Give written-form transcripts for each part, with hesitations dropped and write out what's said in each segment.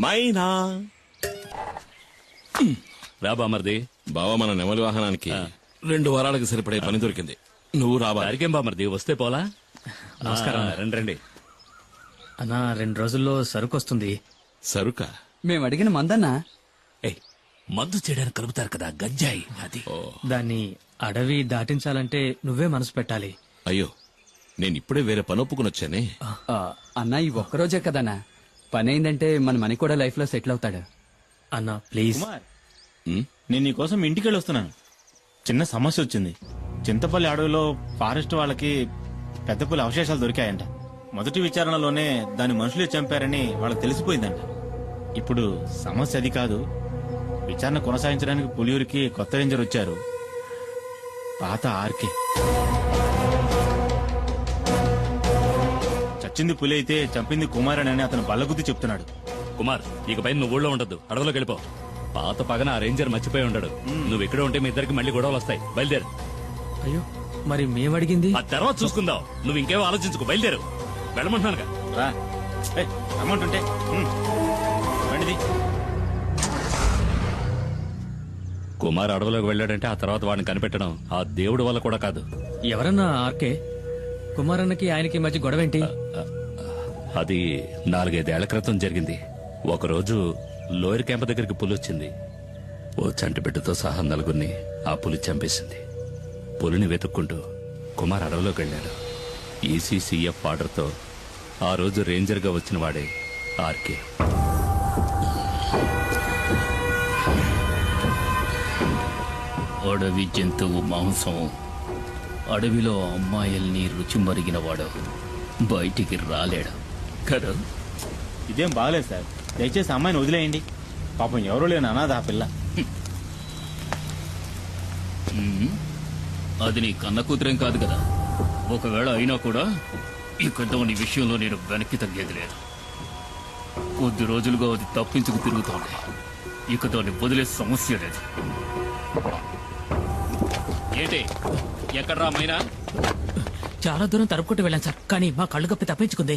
మైనా రా బామర్ది. బావ, మన నెమలి వాహనానికి 2 వారాలకు సరిపడే పని దొరికింది. నువ్వు రావాలి. దారికేం బామర్ది, వస్తే పోలా. నమస్కారం. రండి రండి. అన్నా 2 రోజుల్లో సరుకు వస్తుంది. సరుక? మేము అడిగిన మందన్నా. ఏయ్, మందు చేయడానికి కలుపుతారు కదా గంజాయి, అది. దాన్ని అడవి దాటించాలంటే నువ్వే మనసు పెట్టాలి. అయ్యో, నేను ఇప్పుడే వేరే పని ఒప్పుకుని వచ్చానే. అన్నా ఈ ఒక్కరోజే కదన్నా, పని అయిందంటే మన మనీ కూడా లైఫ్ లో సెటిల్ అవుతాడు. అన్నా ప్లీజ్. నేను నీకోసం ఇంటికి వెళ్ళి వస్తున్నాను. చిన్న సమస్య వచ్చింది. చింతపల్లి అడవిలో ఫారెస్ట్ వాళ్ళకి పెద్ద పులి అవశేషాలు దొరికాయంట. మొదటి విచారణలోనే దాని మనుషులే చంపారని వాళ్ళకి తెలిసిపోయిందంట. ఇప్పుడు సమస్య అది కాదు. విచారణ కొనసాగించడానికి పులియూరికి కొత్త రేంజర్ వచ్చారు, పాత ఆర్కే. చచ్చింది పులి అయితే చంపింది కుమారన్ అని అతను బల్లగుద్ది చెప్తున్నాడు. కుమార్, ఇకపై నువ్వు ఊళ్ళో ఉండద్దు, అడవిలోకి వెళ్ళిపో. పాత పగన ఆ రేంజర్ మర్చిపోయి ఉండడు. నువ్వు ఇక్కడ ఉంటే మీ ఇద్దరికి మళ్ళీ గొడవలు వస్తాయి. బయలుదేరు. అయ్యో, మరి మేమడిగింది ఆ తర్వాత చూసుకుందాం. నువ్వు ఇంకేమో ఆలోచించుకో, బయలుదేరు. వెళ్ళమంటున్నానుగా. రా, అమౌంట్ ఉంటే బండిది. కుమార్ అడవిలోకి వెళ్ళాడంటే ఆ తర్వాత వాడిని కనిపెట్టడం ఆ దేవుడి వల్ల కూడా కాదు. ఎవరన్నా ఆర్కే? కుమారన్నకి ఆయనకి మధ్య గొడవేంటి? అది 4-5 ఏళ్ల క్రితం జరిగింది. ఒకరోజు లోయర్ క్యాంప్ దగ్గరికి పులి వచ్చింది. ఓ చంటి బిడ్డతో సహా 4గురిని ఆ పులి చంపేసింది. పులిని వెతుక్కుంటూ కుమార్ అడవిలోకి వెళ్ళాడు. ఈసీసీఎఫ్ ఆర్డర్తో ఆ రోజు రేంజర్గా వచ్చిన వాడే ఆర్కే. అడవి జంతువు మాంసం, అడవిలో అమ్మాయిల్ని రుచి మరిగినవాడు బయటికి రాలేడు కదా. ఇదేం బాగలేదు సార్, దయచేసి అమ్మాయిని వదిలేయండి. పాపం ఎవరూ లేని అనాథ ఆ పిల్ల. అది నీ కన్న కూతురేం కాదు కదా. ఒకవేళ అయినా కూడా ఇక దాని విషయంలో నేను వెనక్కి తగ్గేది లేదు. కొద్ది రోజులుగా అది తప్పించుకు తిరుగుతోంది. ఇక దాన్ని వదిలే సమస్య లేదు. ఏంటి, ఎక్కడ్రా మైనా? చాలా దూరం తరుపుకుంటూ వెళ్ళాను సార్, కానీ మా కళ్ళు కప్పి తప్పించుకుంది.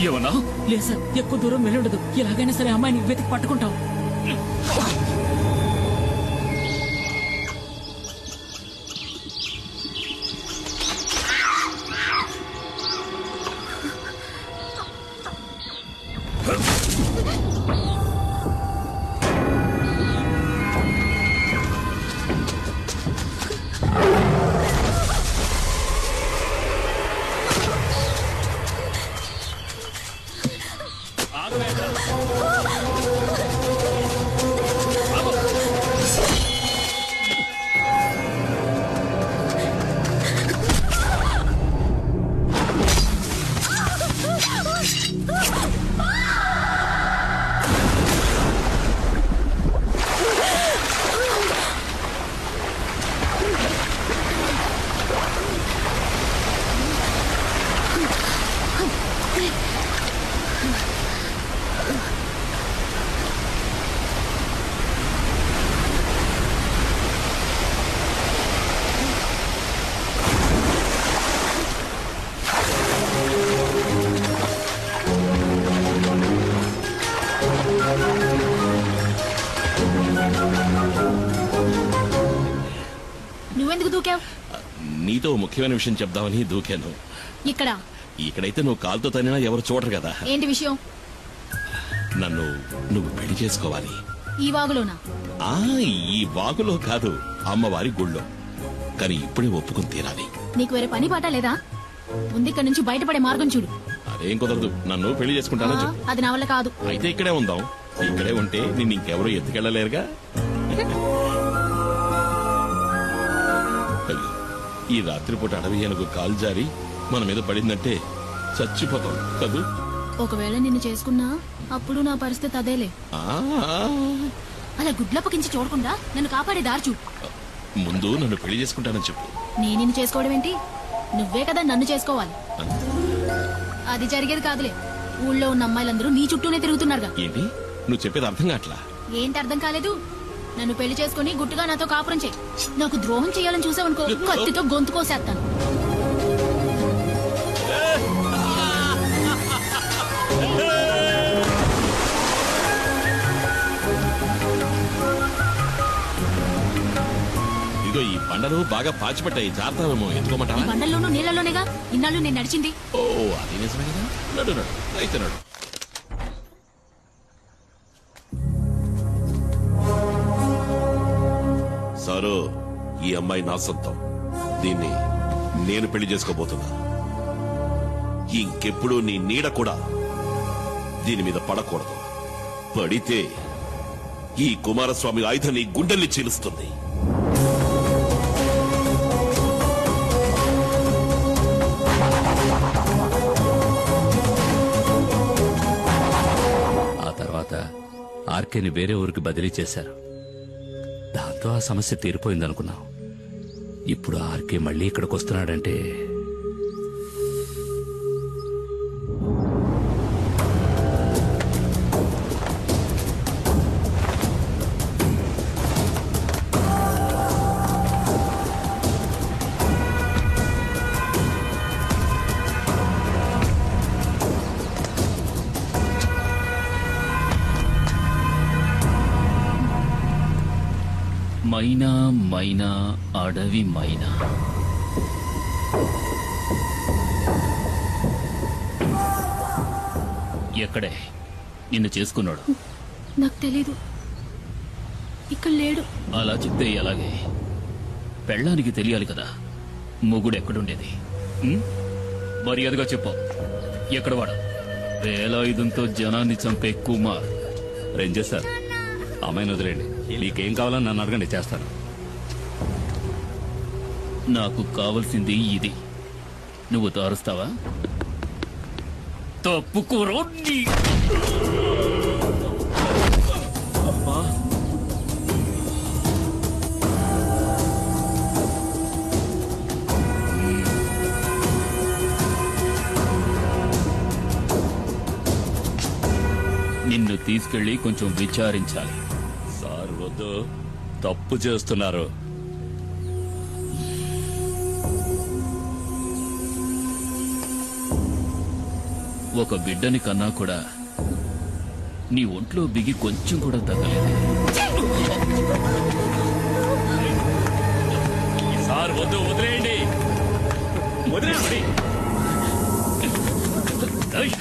ఏమన్నా? లేదు సార్, ఎక్కువ దూరం వెళ్ళుండదు. ఎలాగైనా సరే అమ్మాయిని వెతికి పట్టుకుంటాం. నువ్వెందుకు దూకావు? నీతో ముఖ్యమైన విషయం చెప్దామని దూకాను. ఇక్కడ ఇక్కడైతే నువ్వు కాలుతో తనినా ఎవరు చూడరు కదా. ఏంటి విషయం? నువ్వు పెళ్లి చేసుకోవాలి. ఈ వాగులోనా? ఈ వాగులో కాదు, అమ్మవారి గుళ్ళో. కానీ ఇప్పుడే ఒప్పుకుని తీరాలి. నీకు వేరే పని పాట లేదా? ముందు ఇక్కడ నుంచి బయటపడే మార్గం చూడు. అదేం కుదరదు. నన్ను పెళ్లి చేసుకుంటానని చెప్పు. అది నా వల్ల కాదు. అయితే ఇక్కడే ఉందాం. ఇక్కడే ఉంటే నిన్ను ఇంకెవరూ ఎత్తుకెళ్లలేరుగా. ఈ రాత్రిపూట అడవి ఏనుగు కాలు జారి మన మీద పడిందంటే చచ్చిపోతాం కదూ. ఒకవేళ నిన్ను చేసుకున్నా అప్పుడు నా పరిస్థితి అదేలే. అలా గుడ్లప్పకించి చూడకుండా నన్ను కాపాడే దారి చూడు. ముందు నన్ను పెళ్లి చేసుకుంటానని చెప్పు. నేను నిన్ను చేసుకోవడం ఏంటి? నువ్వే కదా నన్ను చేసుకోవాలి. అది జరిగేది కాదులే. ఊళ్ళో ఉన్న అమ్మాయిలందరూ నీ చుట్టూనే తిరుగుతున్నారుగా. ఏంటి నువ్వు చెప్పేది అర్థం కావట్లా? ఏంటి అర్థం కాలేదు? నన్ను పెళ్లి చేసుకుని గుట్టుగా నాతో కాపురం చేయి. నాకు ద్రోహం చేయాలని చూసావనుకో, కత్తితో గొంతు కోసేస్తాను. బండలు బాగా పాచిపట్టాయి, జాగ్రత్తమేమో ఈ ఎత్తుకోమంటావా? బండల్లోనూ నీళ్ళలోనేగా ఇన్నాళ్ళు నేను నడిచింది. ఓ అది నిజమే కదా. నడు నడు అయితే నడు. సారు, ఈ అమ్మాయి నా సొంతం. దీన్ని నేను పెళ్లి చేసుకోబోతున్నా. ఇంకెప్పుడు నీ నీడ కూడా దీని మీద పడకూడదు. పడితే ఈ కుమారస్వామి ఆయుధం నీ గుండెల్ని చీలుస్తుంది. ఆ తర్వాత ఆర్కేని వేరే ఊరికి బదిలీ చేశారు. దాంతో ఆ సమస్య తీరిపోయిందనుకున్నాం. ఇప్పుడు ఆర్కే మళ్ళీ ఇక్కడికి వస్తున్నాడంటే మైనా మైనా అడవి మైనా, ఎక్కడే నిన్ను చేసుకున్నాడు? నాకు తెలీదు, ఇక్కడ లేడు. అలా చెప్తే ఎలాగే? పెళ్ళానికి తెలియాలి కదా మొగుడు ఎక్కడుండేది. ఉం? మర్యాదగా చెప్పు, ఎక్కడ వాడు? వేలాయుధంతో జనాన్ని చంపే కుమార్. రేంజర్ సార్, అమ్మాయిని వదిలేండి. మీకేం కావాలని నన్ను అడగండి, చేస్తాను. నాకు కావలసింది ఇది. నువ్వు తారుస్తావా? తప్పుకోరో నీ. నిన్ను తీసుకెళ్లి కొంచెం విచారించాలి. సార్ వద్దు, తప్పు చేస్తున్నారు. ఒక బిడ్డని కన్నా కూడా నీ ఒంట్లో బిగి కొంచెం కూడా తగ్గలేదు. సార్ వద్దు, వదిలేయండి. వదిలేయండి. ఏయ్!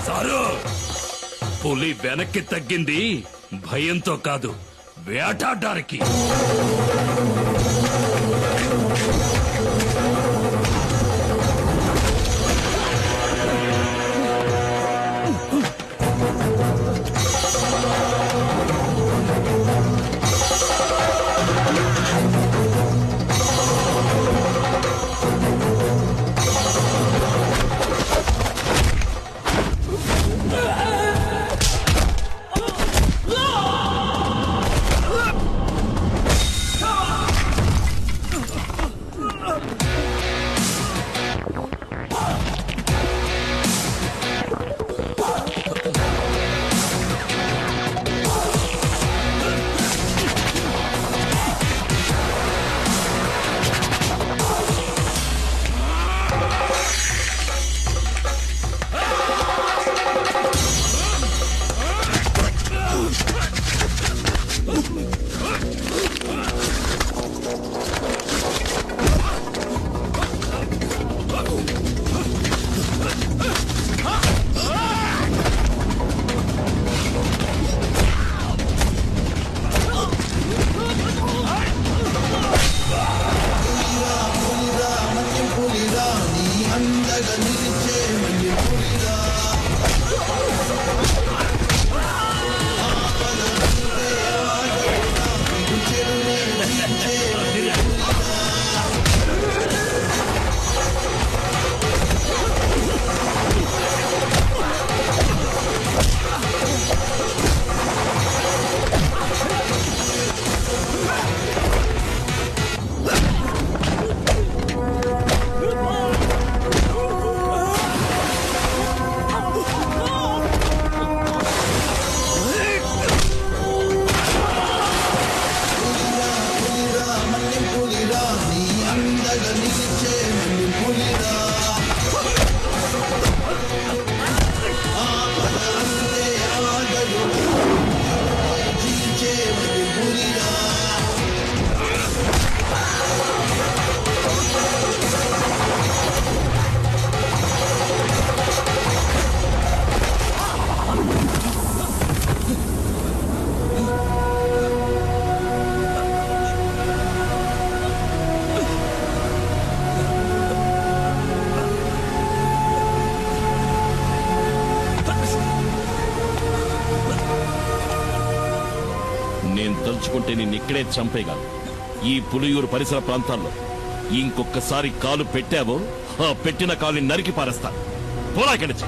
సారు, పులి వెనక్కి తగ్గింది భయంతో కాదు, వేటాడడానికి. నేను తలుచుకుంటే నిన్ను ఇక్కడే చంపేయగలను. ఈ పులియూరు పరిసర ప్రాంతాల్లో ఇంకొకసారి కాలు పెట్టావో ఆ పెట్టిన కాలుని నరికి పారేస్తాను. పోరా ఇక్కడి నుంచి.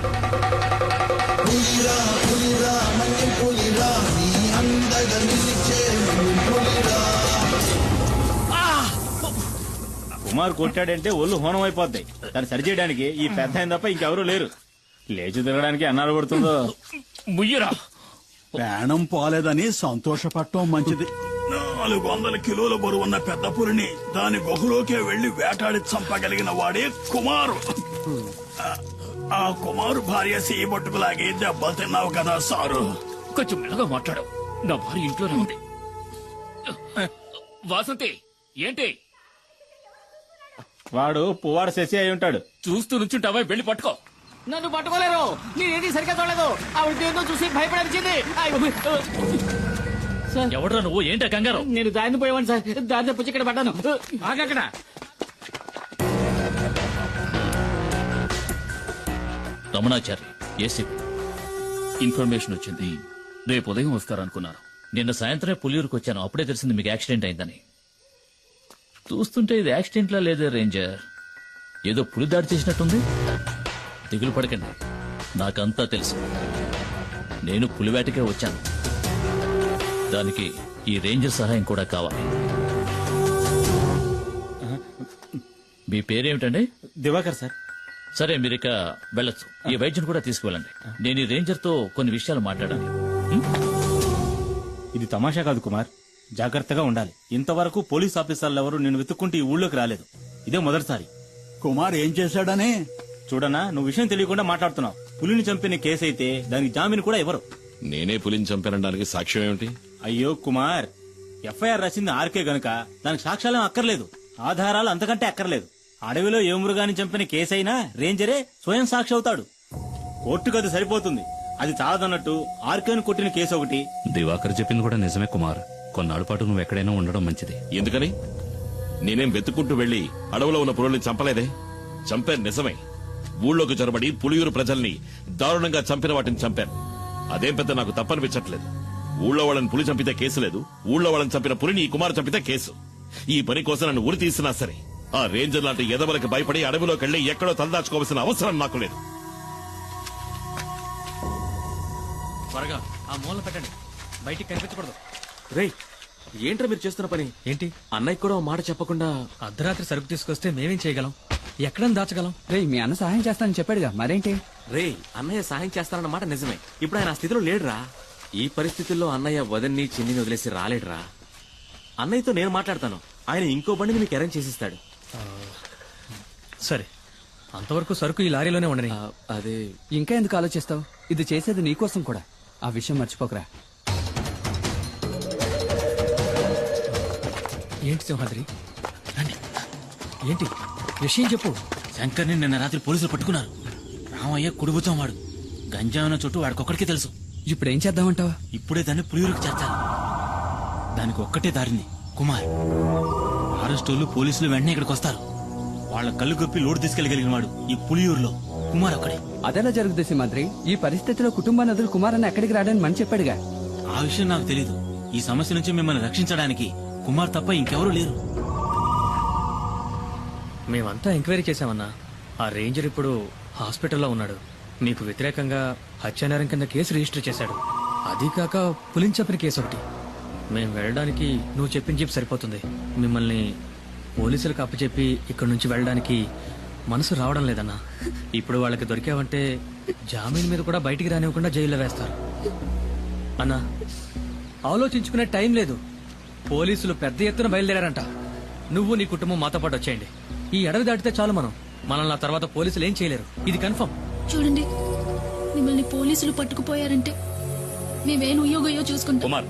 కుమార్ కొట్టాడంటే ఒళ్ళు హోనం అయిపోద్ది. దాన్ని సరిచేయడానికి ఈ పెద్ద ఆయన తప్ప ఇంకెవరూ లేరు. లేచి తిరగడానికి అన్నాడు పడుతుందో. ముయ్యరా ప్రాణం పోలేదని సంతోషపడటం మంచిది. 400 కిలోల బరువున్న పెద్ద పులిని దాని గుహలోకే వెళ్లి వేటాడి చంపగలిగిన వాడే కుమారు. ఆ కుమారు భార్య సీబొట్టుకులాగి దెబ్బలు తిన్నావు కదా సారు. కొంచెం మెల్లగా మాట్లాడు. నా భార్య ఇంట్లోనే ఉంది. వాసంతి ఏంటి వాడు పువ్వాడు శశి అయి ఉంటాడు. చూస్తూ నుంచుంటావా? వెళ్ళి పట్టుకో. నన్ను పట్టుకోలేరు. నేనేది సరిగ్గా చూడలేదు. ఆవిడ దేంతో చూసి భయపడాల్సింది. ఎవడ్రా నువ్వు? ఏంటా కంగారు? నేను దారిని పోయేవాడిని సార్. దారిని పుచ్చి ఇక్కడ పడ్డాను. ఆగక్కడ. రమణాచారి ఏసీపీ ఇన్ఫర్మేషన్ వచ్చింది. రేపు ఉదయం వస్తారనుకున్నాను. నిన్న సాయంత్రం పులియూరుకు వచ్చాను. అప్పుడే తెలిసింది మీకు యాక్సిడెంట్ అయిందని. చూస్తుంటే ఇది యాక్సిడెంట్ లా లేదే రేంజర్. ఏదో పులి దాడి చేసినట్టుంది. దిగులు పడకండి, నాకంతా తెలుసు. నేను పులివేటకే వచ్చాను. దానికి ఈ రేంజర్ సహాయం కూడా కావాలి. మీ పేరేమిటండి? దివాకర్ సార్. సరే, మీరిక వెళ్ళొచ్చు. ఈ వైద్యుని కూడా తీసుకువెళ్ళండి. నేను ఈ రేంజర్ తో కొన్ని విషయాలు మాట్లాడాలి. ఇది తమాషా కాదు కుమార్, జాగ్రత్తగా ఉండాలి. ఇంతవరకు పోలీస్ ఆఫీసర్లు ఎవరు నేను వెతుక్కుంటే ఈ ఊళ్ళోకి రాలేదు. ఇదే మొదటిసారి. కుమార్ ఏం చేశాడని? చూడనా, నువ్వు విషయం తెలియకుండా మాట్లాడుతున్నావు. పులిని చంపిన కేసు అయితే దానికి జామీన్ కూడా ఇవ్వరు. నేనే పులిని చంపానడానికి సాక్ష్యం ఏమిటి? అయ్యో కుమార్, ఎఫ్ఐఆర్ రాసింది ఆర్కే గనుక దానికి సాక్ష్యాలేం అక్కర్లేదు, ఆధారాలు అంతకంటే అక్కర్లేదు. అడవిలో ఏ మృగాన్ని చంపిన కేసైనా రేంజరే స్వయం సాక్షి అవుతాడు. కోర్టుకు అది సరిపోతుంది. అది చాలదన్నట్టు ఆర్కేను కొట్టిన కేసు ఒకటి. దివాకర్ చెప్పింది కూడా నిజమే కుమార్. కొన్నాళ్ళ పాటు నువ్వు ఎక్కడైనా ఉండడం మంచిది. ఎందుకని? నేనేం వెతుక్కుంటూ వెళ్లి అడవిలో ఉన్న పులుల్ని చంపలేదే. చంపాను నిజమే. ఊళ్ళోకి చొరబడి పులియూరు ప్రజల్ని దారుణంగా చంపిన వాటిని చంపాను. అదేం పెద్ద నాకు తప్పనిపించట్లేదు. ఊళ్ళో వాళ్ళని పులి చంపితే కేసు లేదు. ఊళ్ళో వాళ్ళని చంపిన పులిని ఈ కుమారు చంపితే కేసు. ఈ పని కోసం నన్ను ఉరి తీసినా సరే ఆ రేంజర్ లాంటి ఎదవలకి భయపడి అడవిలోకి వెళ్లి ఎక్కడో తలదాచుకోవాల్సిన అవసరం నాకు లేదు. త్వరగా ఆ మూల పెట్టండి, బయటికి కనిపించకూడదు. రేయ్, ఏంట్రా మీరు చేస్తున్న పని? ఏంటి? అన్నయ్య కూడా ఓ మాట చెప్పకుండా. అర్ధరాత్రి సరుకు తీసుకొస్తే మేమేం చేయగలం? ఎక్కడని దాచగలం? రేయ్, మీ అన్న సహాయం చేస్తానని చెప్పాడుగా, మరేంటి? రేయ్, అన్నయ్య సాయం చేస్తారన్న మాట నిజమే. ఇప్పుడు ఆయన ఆ స్థితిలో లేడురా. ఈ పరిస్థితుల్లో అన్నయ్య వదన్ని చిన్నిని వదిలేసి రాలేడురా. అన్నయ్యతో నేను మాట్లాడతాను. ఆయన ఇంకో బండిని మీకు అరేంజ్ చేసిస్తాడు. సరే, అంతవరకు సరుకు ఈ లారీలోనే ఉండని. అదే ఇంకా ఎందుకు ఆలోచిస్తావు? ఇది చేసేది నీకోసం కూడా. ఆ విషయం మర్చిపోకరా. ఏంటి సింహాద్రి? రండి. ఏంటి విషయం చెప్పు. శంకర్ని నిన్న రాత్రి పోలీసులు పట్టుకున్నారు. రామయ్య కుడిబుచ్చం వాడు. గంజాయిన చుట్టూ వాడికొక్కడికే తెలుసు. ఇప్పుడు ఏం చేద్దామంటావా? ఇప్పుడే దాన్ని పులియూరుకు చేర్చాలి. దానికి ఒక్కటే దారింది కుమార్. అరెస్టోళ్ళు పోలీసులు వెంటనే ఇక్కడికి వస్తారు. వాళ్ళ కళ్ళు గొప్పి లోడు తీసుకెళ్లగలిగిన వాడు ఈ పులియూరులో కుమార్ అక్కడే. అదెలా జరుగుతుంది సింహాద్రి? ఈ పరిస్థితిలో కుటుంబాన్ని వదిలి కుమారన్న ఎక్కడికి రాడని మని చెప్పాడుగా. ఆ విషయం నాకు తెలీదు. ఈ సమస్య నుంచి మిమ్మల్ని రక్షించడానికి కుమార్ తప్ప ఇంకెవరూ లేరు. మేమంతా ఎంక్వైరీ చేశామన్నా. ఆ రేంజర్ ఇప్పుడు హాస్పిటల్లో ఉన్నాడు. మీకు వ్యతిరేకంగా హత్యానేరం కింద కేసు రిజిస్టర్ చేశాడు. అది కాక పులిని చంపిన కేసు ఒకటి. మేము వెళ్ళడానికి నువ్వు చెప్పిన చెప్పి సరిపోతుంది. మిమ్మల్ని పోలీసులకు అప్పచెప్పి ఇక్కడి నుంచి వెళ్ళడానికి మనసు రావడం లేదన్నా. ఇప్పుడు వాళ్ళకి దొరికావంటే జామీన్ మీద కూడా బయటికి రానివ్వకుండా జైల్లో వేస్తారు. అన్నా, ఆలోచించుకునే టైం లేదు. పోలీసులు పెద్ద ఎత్తున బయలుదేరారంట. నువ్వు నీ కుటుంబం మాతో పాటు వచ్చేయండి. ఈ అడవి దాటితే చాలు మనల్ని ఆ తర్వాత పోలీసులు ఏం చేయలేరు. ఇది కన్ఫర్మ్. చూడండి, మిమ్మల్ని పోలీసులు పట్టుకుపోయారంటే మేమేం ఉయ్యోగయ్యో చూసుకుంటాం. కుమార్,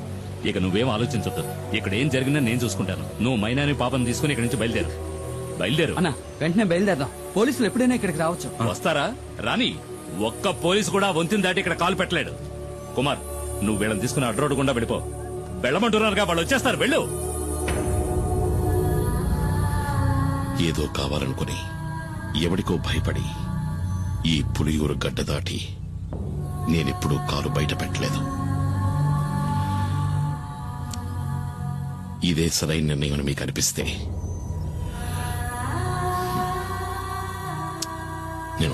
ఇక నువ్వేం ఆలోచించొద్దు. ఇక్కడ ఏం జరిగిందో నేను చూసుకుంటాను. నువ్వు మైనాని పాపం తీసుకుని ఇక్కడి నుంచి బయలుదేరు. అన్న, వెంటనే బయలుదేరదాం. పోలీసులు ఎప్పుడైనా ఇక్కడికి రావచ్చు. వస్తారా? రాని. ఒక్క పోలీసు కూడా వంతిని దాటి ఇక్కడ కాలు పెట్టలేడు. కుమార్, నువ్వు వీళ్ళని తీసుకుని అడ్రోడ్ గుండా వెళ్ళిపో. వెళ్ళమంటున్నారుగా, వాళ్ళు వచ్చేస్తారు. వెళ్ళు. ఏదో కావాలనుకుని ఎవడికో భయపడి ఈ పులియూరు గడ్డ దాటి నేనెప్పుడూ కాలు బయట పెట్టలేదు. ఇదే సరైన నిర్ణయం మీకు అనిపిస్తే